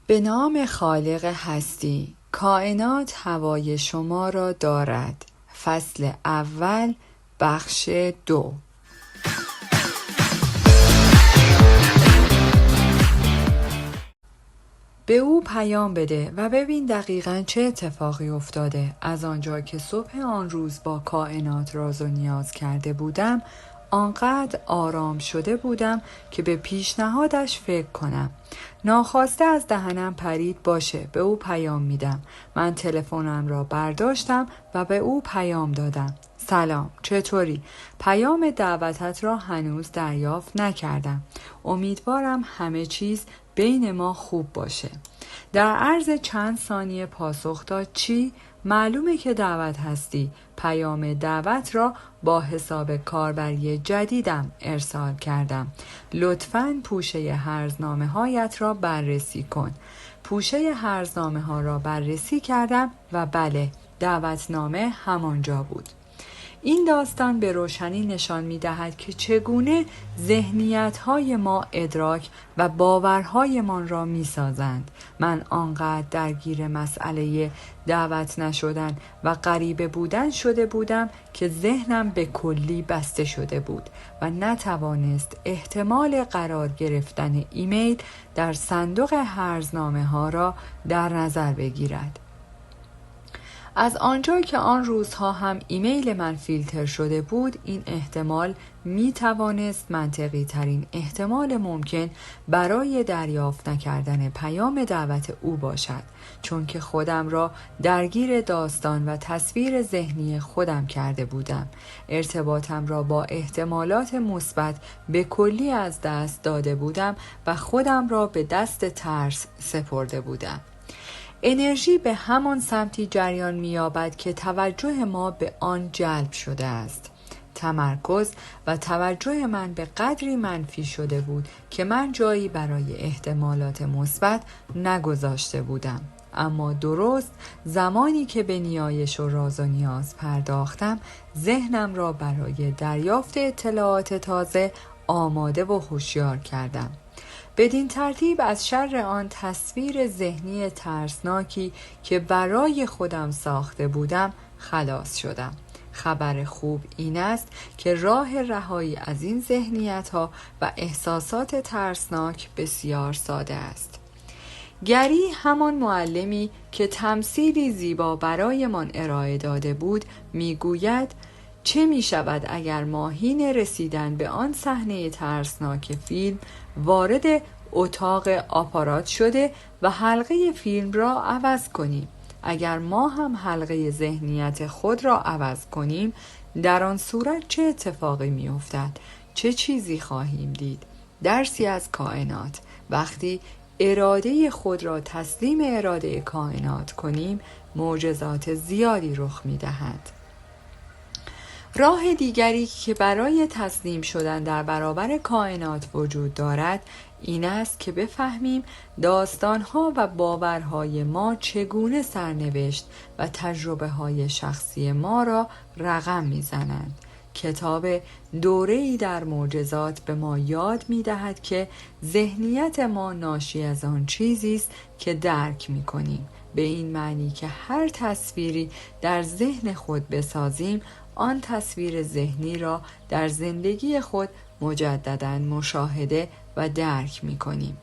به نام خالق هستی، کائنات هوای شما را دارد. فصل اول، بخش 2. به او پیام بده و ببین دقیقاً چه اتفاقی افتاده. از آنجا که صبح آن روز با کائنات راز و نیاز کرده بودم، آنقدر آرام شده بودم که به پیشنهادش فکر کنم. ناخواسته از دهنم پرید باشه، به او پیام میدم. من تلفنم را برداشتم و به او پیام دادم. سلام، چطوری؟ پیام دعوتت را هنوز دریافت نکردم. امیدوارم همه چیز بین ما خوب باشه. در عرض چند ثانیه پاسخ داد چی؟ معلومه که دعوت هستی. پیام دعوت را با حساب کاربری جدیدم ارسال کردم. لطفاً پوشه هرزنامه هایت را بررسی کن. پوشه هرزنامه ها را بررسی کردم و بله، دعوتنامه همانجا بود. این داستان به روشنی نشان می دهد که چگونه ذهنیت‌های ما ادراک و باورهایمان را می سازند. من آنقدر درگیر مسئله دعوت نشدن و غریبه بودن شده بودم که ذهنم به کلی بسته شده بود و نتوانست احتمال قرار گرفتن ایمیل در صندوق هرزنامه ها را در نظر بگیرد. از آنجا که آن روزها هم ایمیل من فیلتر شده بود، این احتمال می توانست منطقی ترین احتمال ممکن برای دریافت نکردن پیام دعوت او باشد، چون که خودم را درگیر داستان و تصویر ذهنی خودم کرده بودم. ارتباطم را با احتمالات مثبت به کلی از دست داده بودم و خودم را به دست ترس سپرده بودم. انرژی به همان سمتی جریان می‌یابد که توجه ما به آن جلب شده است. تمرکز و توجه من به قدری منفی شده بود که من جایی برای احتمالات مثبت نگذاشته بودم. اما درست زمانی که به نیایش و راز و نیاز پرداختم، ذهنم را برای دریافت اطلاعات تازه آماده و هوشیار کردم. بدین ترتیب از شر آن تصویر ذهنی ترسناکی که برای خودم ساخته بودم خلاص شدم. خبر خوب این است که راه رهایی از این ذهنیت‌ها و احساسات ترسناک بسیار ساده است. گری، همان معلمی که تمثیلی زیبا برایمان ارائه داده بود، میگوید چه می شود اگر ما حین رسیدن به آن صحنه ترسناک فیلم وارد اتاق آپارات شده و حلقه فیلم را عوض کنیم؟ اگر ما هم حلقه ذهنیت خود را عوض کنیم، در آن صورت چه اتفاقی می افتد؟ چه چیزی خواهیم دید؟ درسی از کائنات. وقتی اراده خود را تسلیم اراده کائنات کنیم، معجزات زیادی رخ می دهد. راه دیگری که برای تسلیم شدن در برابر کائنات وجود دارد این است که بفهمیم داستانها و باورهای ما چگونه سرنوشت و تجربه های شخصی ما را رقم میزنند. کتاب دوره‌ای در معجزات به ما یاد می‌دهد که ذهنیت ما ناشی از آن چیزی است که درک می‌کنیم، به این معنی که هر تصویری در ذهن خود بسازیم، آن تصویر ذهنی را در زندگی خود مجدداً مشاهده و درک می‌کنیم.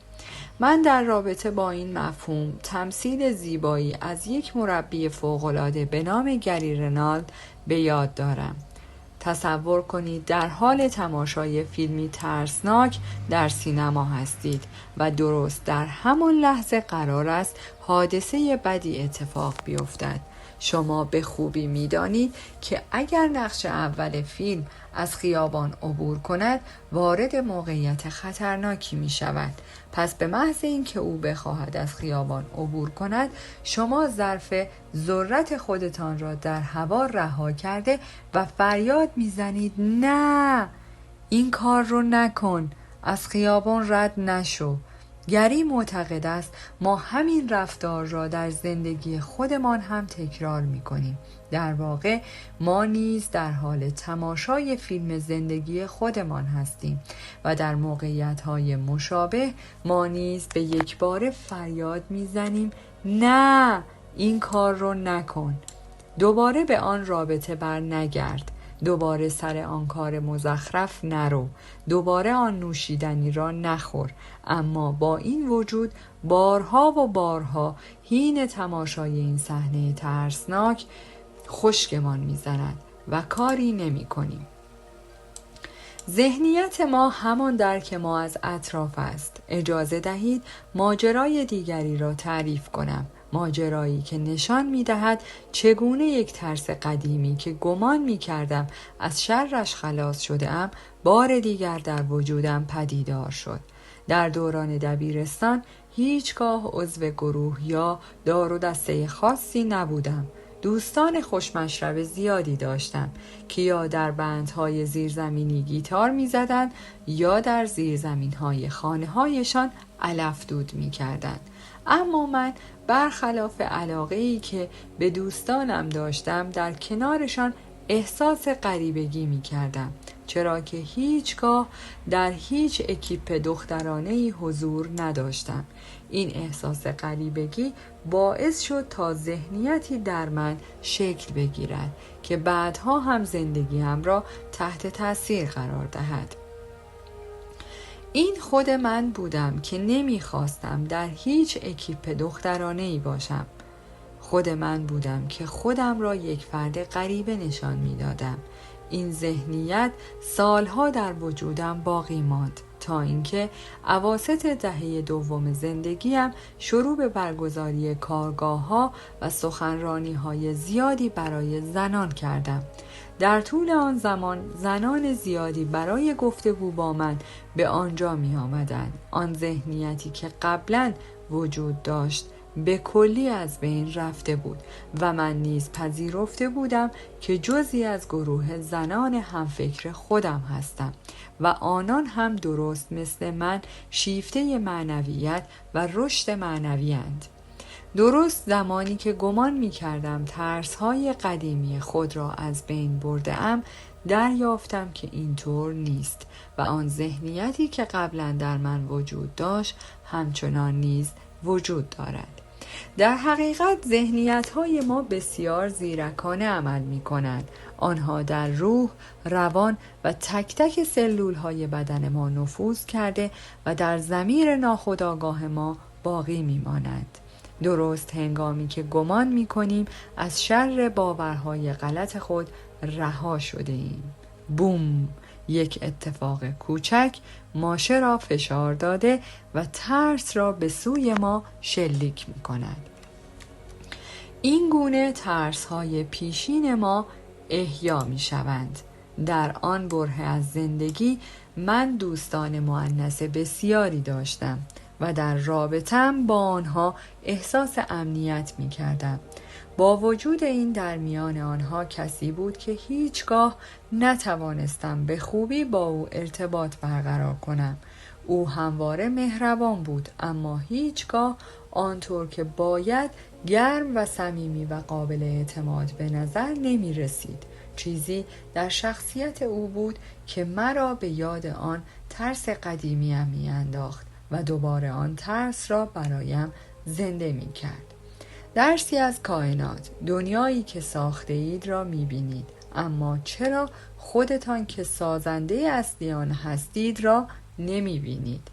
من در رابطه با این مفهوم تمثیل زیبایی از یک مربی فوق‌العاده به نام گری رنالد به یاد دارم. تصور کنید در حال تماشای فیلمی ترسناک در سینما هستید و درست در همان لحظه قرار است حادثه بدی اتفاق بیفتد. شما به خوبی می‌دانید که اگر نقش اول فیلم از خیابان عبور کند، وارد موقعیت خطرناکی می‌شود. پس به محض اینکه او بخواهد از خیابان عبور کند، شما ظرف ذرت خودتان را در هوا رها کرده و فریاد می‌زنید نه، این کار رو نکن، از خیابان رد نشو. گری معتقد است ما همین رفتار را در زندگی خودمان هم تکرار می‌کنیم. در واقع ما نیز در حال تماشای فیلم زندگی خودمان هستیم و در موقعیت‌های مشابه ما نیز به یک بار فریاد می‌زنیم نه، این کار رو نکن. دوباره به آن رابطه بر نگرد. دوباره سر آن کار مزخرف نرو. دوباره آن نوشیدنی را نخور. اما با این وجود بارها و بارها حین تماشای این صحنه ترسناک خشکمان می‌زند و کاری نمی‌کنیم. ذهنیت ما همان درک ما از اطراف است. اجازه دهید ماجرای دیگری را تعریف کنم. ماجرایی که نشان می‌دهد چگونه یک ترس قدیمی که گمان می‌کردم از شرش خلاص شده‌ام بار دیگر در وجودم پدیدار شد. در دوران دبیرستان هیچگاه عضو گروه یا دار و دسته خاصی نبودم. دوستان خوشمشرب زیادی داشتم که یا در بندهای زیرزمینی گیتار می‌زدند یا در زیرزمین‌های خانه‌هایشان علف دود می‌کردند. اما من برخلاف علاقه‌ای که به دوستانم داشتم در کنارشان احساس غریبگی می‌کردم، چرا که هیچگاه در هیچ اکیپ دخترانه‌ای حضور نداشتم. این احساس غریبگی باعث شد تا ذهنیتی در من شکل بگیرد که بعدها هم زندگیم را تحت تاثیر قرار دهد. این خود من بودم که نمیخواستم در هیچ اکیپ دخترانه‌ای باشم. خود من بودم که خودم را یک فرد غریبه نشان میدادم. این ذهنیت سالها در وجودم باقی ماند تا اینکه اواسط دهه دوم زندگیم شروع به برگزاری کارگاه‌ها و سخنرانی‌های زیادی برای زنان کردم. در طول آن زمان زنان زیادی برای گفتگو با من به آنجا می آمدند. آن ذهنیتی که قبلاً وجود داشت به کلی از بین رفته بود و من نیز پذیرفته بودم که جزئی از گروه زنان همفکر خودم هستم و آنان هم درست مثل من شیفته معنویت و رشد معنوی‌اند. درست زمانی که گمان می کردم ترس‌های قدیمی خود را از بین برده‌ام، دریافتم که اینطور نیست و آن ذهنیتی که قبلا در من وجود داشت همچنان نیز وجود دارد. در حقیقت ذهنیت‌های ما بسیار زیرکانه عمل می‌کنند. آنها در روح، روان و تک تک سلول‌های بدن ما نفوذ کرده و در ضمیر ناخودآگاه ما باقی می‌مانند. درست هنگامی که گمان می‌کنیم از شر باورهای غلط خود رها شده ایم. بوم! یک اتفاق کوچک ماشه را فشار داده و ترس را به سوی ما شلیک می‌کند. این گونه ترس‌های پیشین ما احیا می‌شوند. در آن بره از زندگی من دوستان مؤنث بسیاری داشتم و در رابطه‌ام با آنها احساس امنیت می‌کردم. با وجود این در میان آنها کسی بود که هیچگاه نتوانستم به خوبی با او ارتباط برقرار کنم. او همواره مهربان بود اما هیچگاه آنطور که باید گرم و صمیمی و قابل اعتماد به نظر نمی رسید. چیزی در شخصیت او بود که مرا به یاد آن ترس قدیمیم می انداخت و دوباره آن ترس را برایم زنده می کرد. درسی از کائنات، دنیایی که ساخته اید را می بینید، اما چرا خودتان که سازنده اصلی آن هستید را نمی بینید؟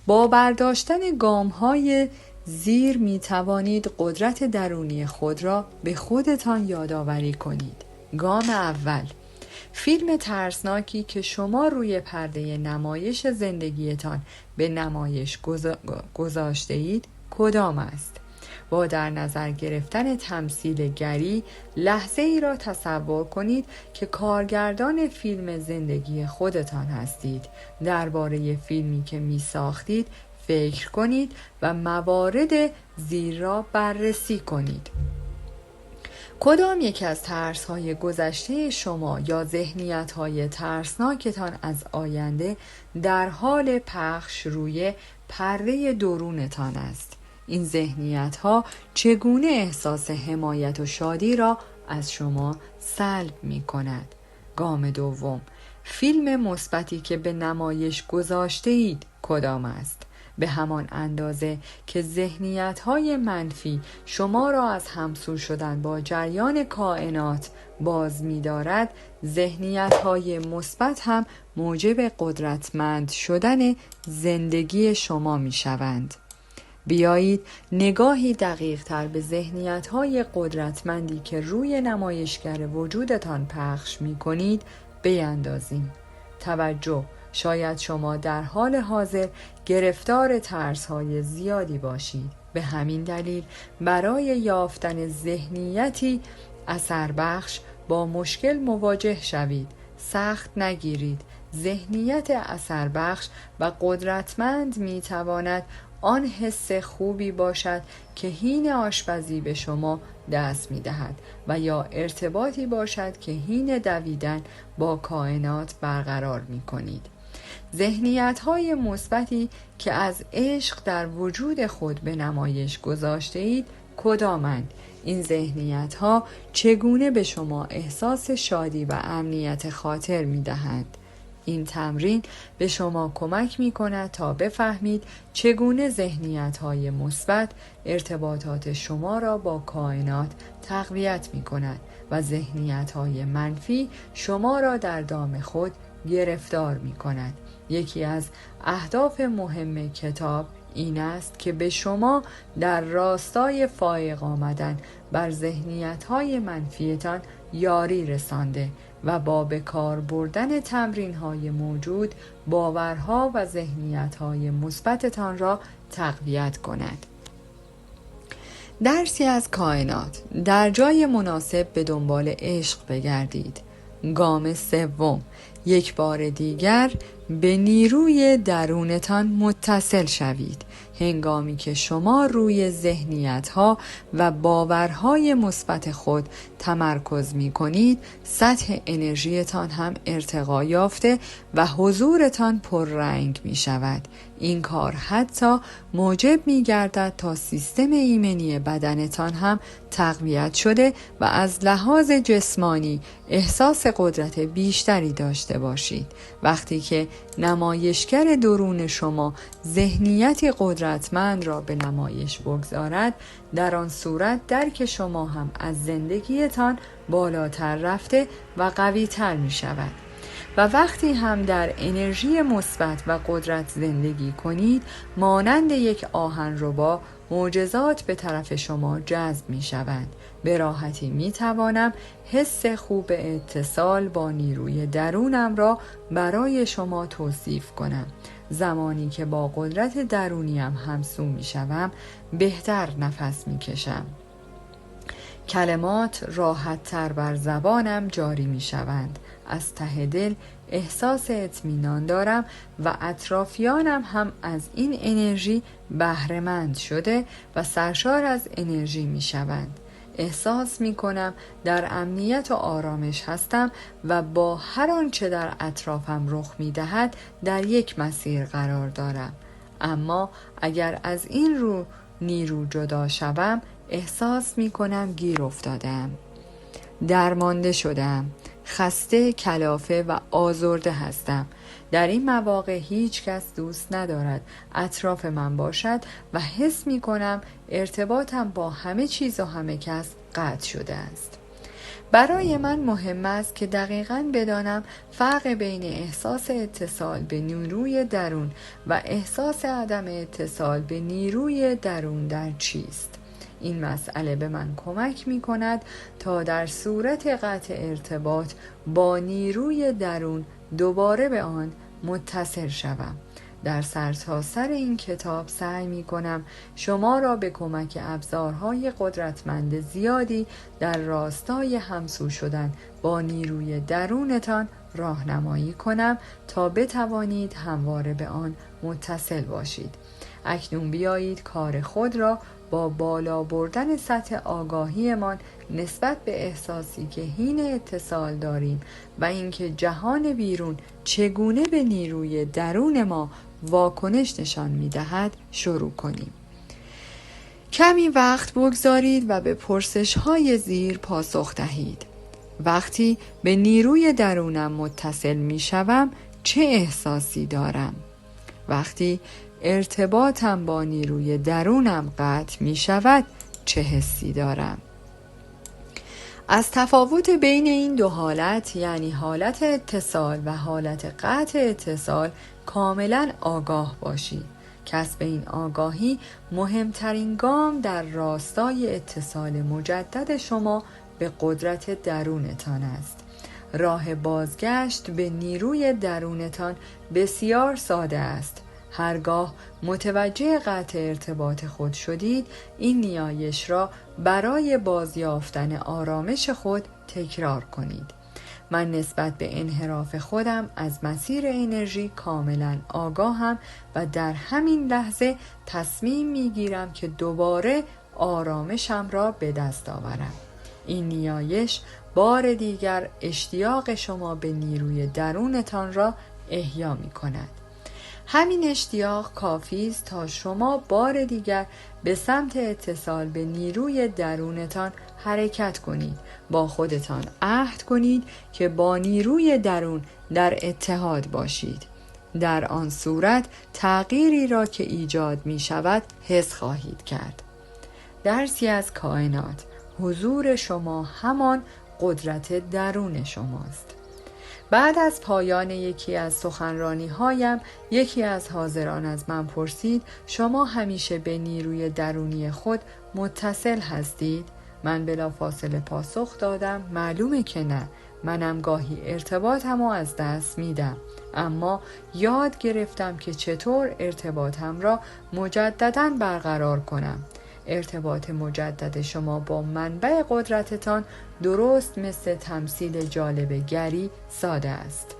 با برداشتن گام‌های زیر می توانید قدرت درونی خود را به خودتان یادآوری کنید. گام اول، فیلم ترسناکی که شما روی پرده نمایش زندگیتان به نمایش گذاشته اید کدام است؟ با در نظر گرفتن تمثیل گری لحظه ای را تصور کنید که کارگردان فیلم زندگی خودتان هستید. درباره فیلمی که می ساختید فکر کنید و موارد زیر را بررسی کنید. کدام یک از ترس‌های گذشته شما یا ذهنیت‌های ترسناکتان از آینده در حال پخش روی پرده درونتان است. این ذهنیت ها چگونه احساس حمایت و شادی را از شما سلب می کند؟ گام دوم، فیلم مثبتی که به نمایش گذاشته اید کدام است؟ به همان اندازه که ذهنیت‌های منفی شما را از همسو شدن با جریان کائنات باز می‌دارد، ذهنیت‌های مثبت هم موجب قدرتمند شدن زندگی شما می‌شوند. بیایید نگاهی دقیق تر به ذهنیت‌های قدرتمندی که روی نمایشگر وجودتان پخش می‌کنید بیندازیم. توجه، شاید شما در حال حاضر گرفتار ترس‌های زیادی باشید. به همین دلیل برای یافتن ذهنیتی اثر بخش با مشکل مواجه شوید. سخت نگیرید. ذهنیت اثر بخش و قدرتمند می تواند آن حس خوبی باشد که هین آشپزی به شما دست می دهد و یا ارتباطی باشد که هین دویدن با کائنات برقرار می کنید. ذهنیت‌های مثبتی که از عشق در وجود خود به نمایش گذاشته اید کدامند؟ این ذهنیت‌ها چگونه به شما احساس شادی و امنیت خاطر می‌دهند؟ این تمرین به شما کمک می‌کند تا بفهمید چگونه ذهنیت‌های مثبت ارتباطات شما را با کائنات تقویت می‌کند و ذهنیت‌های منفی شما را در دام خود گرفتار می‌کند. یکی از اهداف مهم کتاب این است که به شما در راستای فائق آمدن بر ذهنیت‌های منفیتان یاری رسانده و با به کار بردن تمرین‌های موجود باورها و ذهنیت‌های مثبتتان را تقویت کند. درسی از کائنات. در جای مناسب به دنبال عشق بگردید. گام سوم، یک بار دیگر به نیروی درونتان متصل شوید. هنگامی که شما روی ذهنیت‌ها و باورهای مثبت خود تمرکز می‌کنید، سطح انرژیتان هم ارتقا یافته و حضورتان پررنگ می‌شود. این کار حتی موجب می‌گردد تا سیستم ایمنی بدنتان هم تقویت شده و از لحاظ جسمانی احساس قدرت بیشتری داشته باشید. وقتی که نمایشگر درون شما ذهنیتی قدرتمند را به نمایش بگذارد، در آن صورت درک شما هم از زندگیتان بالاتر رفته و قوی‌تر می شود. و وقتی هم در انرژی مثبت و قدرت زندگی کنید، مانند یک آهنربا معجزات به طرف شما جذب می شوند. به راحتی می توانم حس خوب اتصال با نیروی درونم را برای شما توصیف کنم. زمانی که با قدرت درونیم همسو می شوم، بهتر نفس می کشم. کلمات راحت تر بر زبانم جاری می شوند. از ته دل احساس اطمینان دارم و اطرافیانم هم از این انرژی بهره‌مند شده و سرشار از انرژی می شوند. احساس می کنم در امنیت و آرامش هستم و با هر آنچه در اطرافم رخ می دهد در یک مسیر قرار دارم. اما اگر از این نیرو جدا شوم، احساس می کنم گیر افتادم. درمانده شدم. خسته، کلافه و آزرده هستم. در این مواقع هیچ کس دوست ندارد اطراف من باشد و حس می کنم ارتباطم با همه چیز و همه کس قطع شده است. برای من مهم است که دقیقاً بدانم فرق بین احساس اتصال به نیروی درون و احساس عدم اتصال به نیروی درون در چیست. این مسئله به من کمک می کند تا در صورت قطع ارتباط با نیروی درون دوباره به آن متصل شوم. در سرتاسر این کتاب سعی می کنم شما را به کمک ابزارهای قدرتمند زیادی در راستای همسو شدن با نیروی درونتان راهنمایی کنم تا بتوانید همواره به آن متصل باشید. اکنون بیایید کار خود را با بالا بردن سطح آگاهیمان نسبت به احساسی که حین اتصال داریم و اینکه جهان بیرون چگونه به نیروی درون ما واکنش نشان می‌دهد شروع کنیم. کمی وقت بگذارید و به پرسش‌های زیر پاسخ دهید. وقتی به نیروی درونم متصل می‌شوم چه احساسی دارم؟ وقتی ارتباطم با نیروی درونم قطع می‌شود چه حسی دارم؟ از تفاوت بین این دو حالت، یعنی حالت اتصال و حالت قطع اتصال، کاملا آگاه باشید. کسب این آگاهی مهمترین گام در راستای اتصال مجدد شما به قدرت درونتان است. راه بازگشت به نیروی درونتان بسیار ساده است. هرگاه متوجه قطع ارتباط خود شدید، این نیایش را برای بازیافتن آرامش خود تکرار کنید. من نسبت به انحراف خودم از مسیر انرژی کاملا آگاهم و در همین لحظه تصمیم میگیرم که دوباره آرامشم را به دست آورم. این نیایش بار دیگر اشتیاق شما به نیروی درونتان را احیا می کند. همین اشتیاق کافی است تا شما بار دیگر به سمت اتصال به نیروی درونتان حرکت کنید. با خودتان عهد کنید که با نیروی درون در اتحاد باشید. در آن صورت تغییری را که ایجاد می شود حس خواهید کرد. درسی از کائنات: حضور شما همان قدرت درون شماست. بعد از پایان یکی از سخنرانی‌هایم، یکی از حاضران از من پرسید: شما همیشه به نیروی درونی خود متصل هستید؟ من بلافاصله پاسخ دادم: معلومه که نه. منم گاهی ارتباطم رو از دست میدم، اما یاد گرفتم که چطور ارتباطم را مجدداً برقرار کنم. ارتباط مجدد شما با منبع قدرتتان درست مثل تمثیل جالب گری ساده است.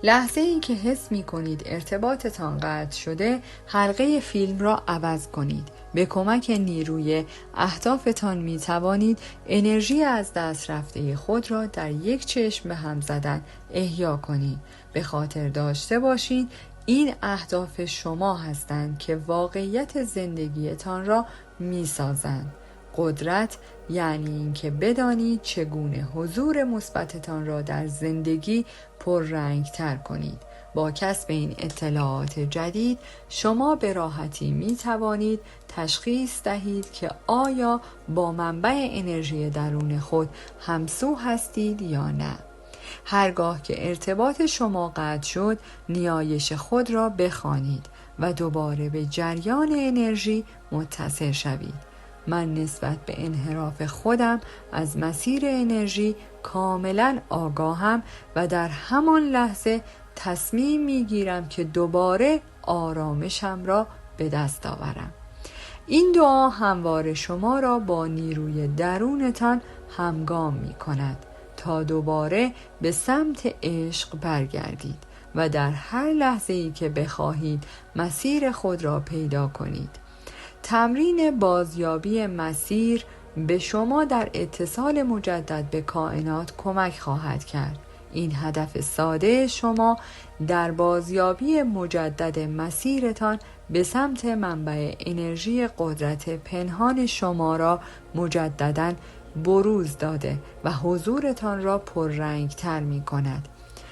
لحظه ای که حس می کنید ارتباطتان قطع شده، حلقه فیلم را عوض کنید. به کمک نیروی اهدافتان می توانید انرژی از دست رفته خود را در یک چشم به هم زدن احیا کنید. به خاطر داشته باشید این اهداف شما هستند که واقعیت زندگیتان را می سازند. قدرت یعنی اینکه بدانید چگونه حضور مثبتتان را در زندگی پررنگ تر کنید. با کسب این اطلاعات جدید شما به راحتی می توانید تشخیص دهید که آیا با منبع انرژی درون خود همسو هستید یا نه. هرگاه که ارتباط شما قطع شد، نیایش خود را بخوانید و دوباره به جریان انرژی متصل شوید. من نسبت به انحراف خودم از مسیر انرژی کاملا آگاهم و در همان لحظه تصمیم میگیرم که دوباره آرامشم را به دست آورم. این دعا همواره شما را با نیروی درونتان همگام می کند تا دوباره به سمت عشق برگردید و در هر لحظه ای که بخواهید مسیر خود را پیدا کنید. تمرین بازیابی مسیر به شما در اتصال مجدد به کائنات کمک خواهد کرد. این هدف ساده شما در بازیابی مجدد مسیرتان به سمت منبع انرژی قدرت پنهان شما را مجدداً بروز داده و حضورتان را پررنگ تر می کند.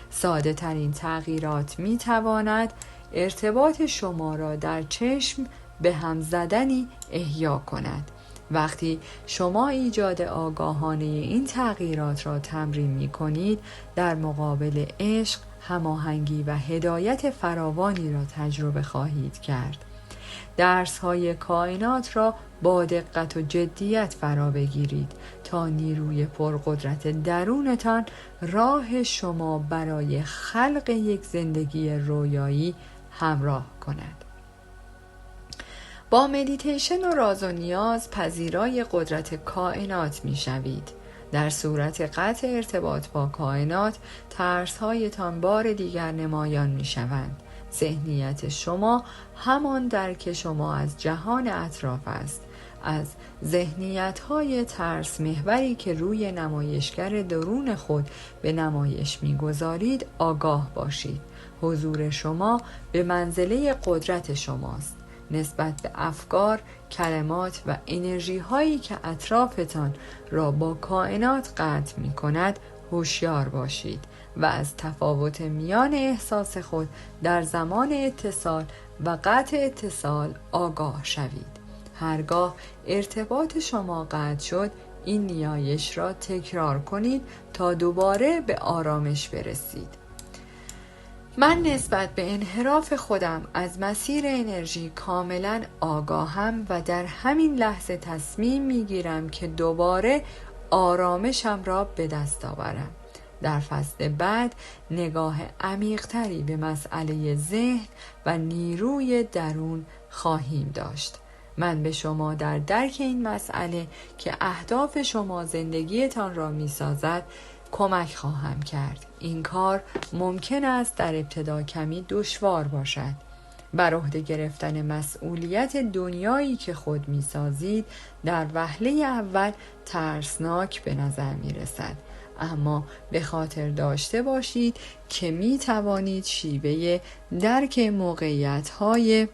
ساده ترین تغییرات می تواند ارتباط شما را در چشم به هم زدنی احیا کند. وقتی شما ایجاد آگاهانه این تغییرات را تمرین می کنید، در مقابل عشق، هماهنگی و هدایت فراوانی را تجربه خواهید کرد. درس‌های کائنات را با دقت و جدیت فرا بگیرید تا نیروی پرقدرت درونتان راه شما برای خلق یک زندگی رویایی همراه کند. با مدیتیشن و راز و نیاز پذیرای قدرت کائنات می شوید. در صورت قطع ارتباط با کائنات، ترس‌هایتان بار دیگر نمایان می شوند. ذهنیت شما همان درک شما از جهان اطراف است. از ذهنیت‌های ترس محوری که روی نمایشگر درون خود به نمایش می‌گذارید آگاه باشید. حضور شما به منزله قدرت شماست. نسبت به افکار، کلمات و انرژی هایی که اطرافتان را با کائنات قطع می کند هوشیار باشید و از تفاوت میان احساس خود در زمان اتصال و قطع اتصال آگاه شوید. هرگاه ارتباط شما قطع شد، این نیایش را تکرار کنید تا دوباره به آرامش برسید. من نسبت به انحراف خودم از مسیر انرژی کاملا آگاهم و در همین لحظه تصمیم میگیرم که دوباره آرامشم را به دست آورم. در فصل بعد نگاه عمیق‌تری به مسئله ذهن و نیروی درون خواهیم داشت. من به شما در درک این مسئله که اهداف شما زندگیتان را می‌سازد کمک خواهم کرد. این کار ممکن است در ابتدا کمی دشوار باشد. بر عهده گرفتن مسئولیت دنیایی که خود می‌سازید در وهله اول ترسناک به نظر می‌رسد، اما به خاطر داشته باشید که می توانید شیوه درک موقعیت‌های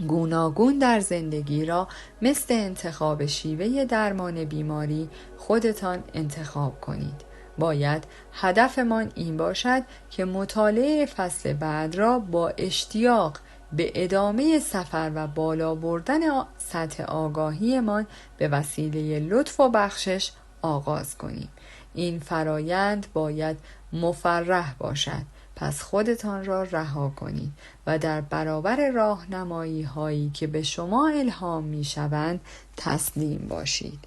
گوناگون در زندگی را مثل انتخاب شیوه درمان بیماری خودتان انتخاب کنید. باید هدفمان این باشد که مطالعه فصل بعد را با اشتیاق به ادامه سفر و بالا بردن سطح آگاهیمان به وسیله لطف و بخشش آغاز کنیم. این فرایند باید مفرح باشد، پس خودتان را رها کنید و در برابر راهنمایی هایی که به شما الهام می شوند تسلیم باشید.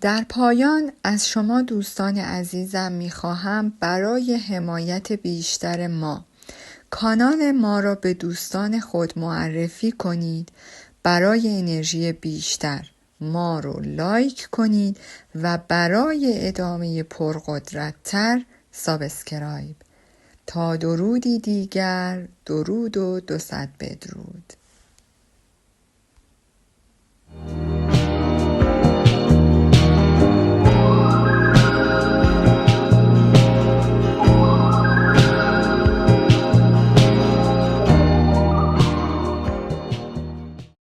در پایان از شما دوستان عزیزم می خواهم برای حمایت بیشتر ما کانال ما را به دوستان خود معرفی کنید. برای انرژی بیشتر ما رو لایک کنید و برای ادامه پرقدرت‌تر سابسکرایب. تا درودی دیگر، درود و 200 بدرود.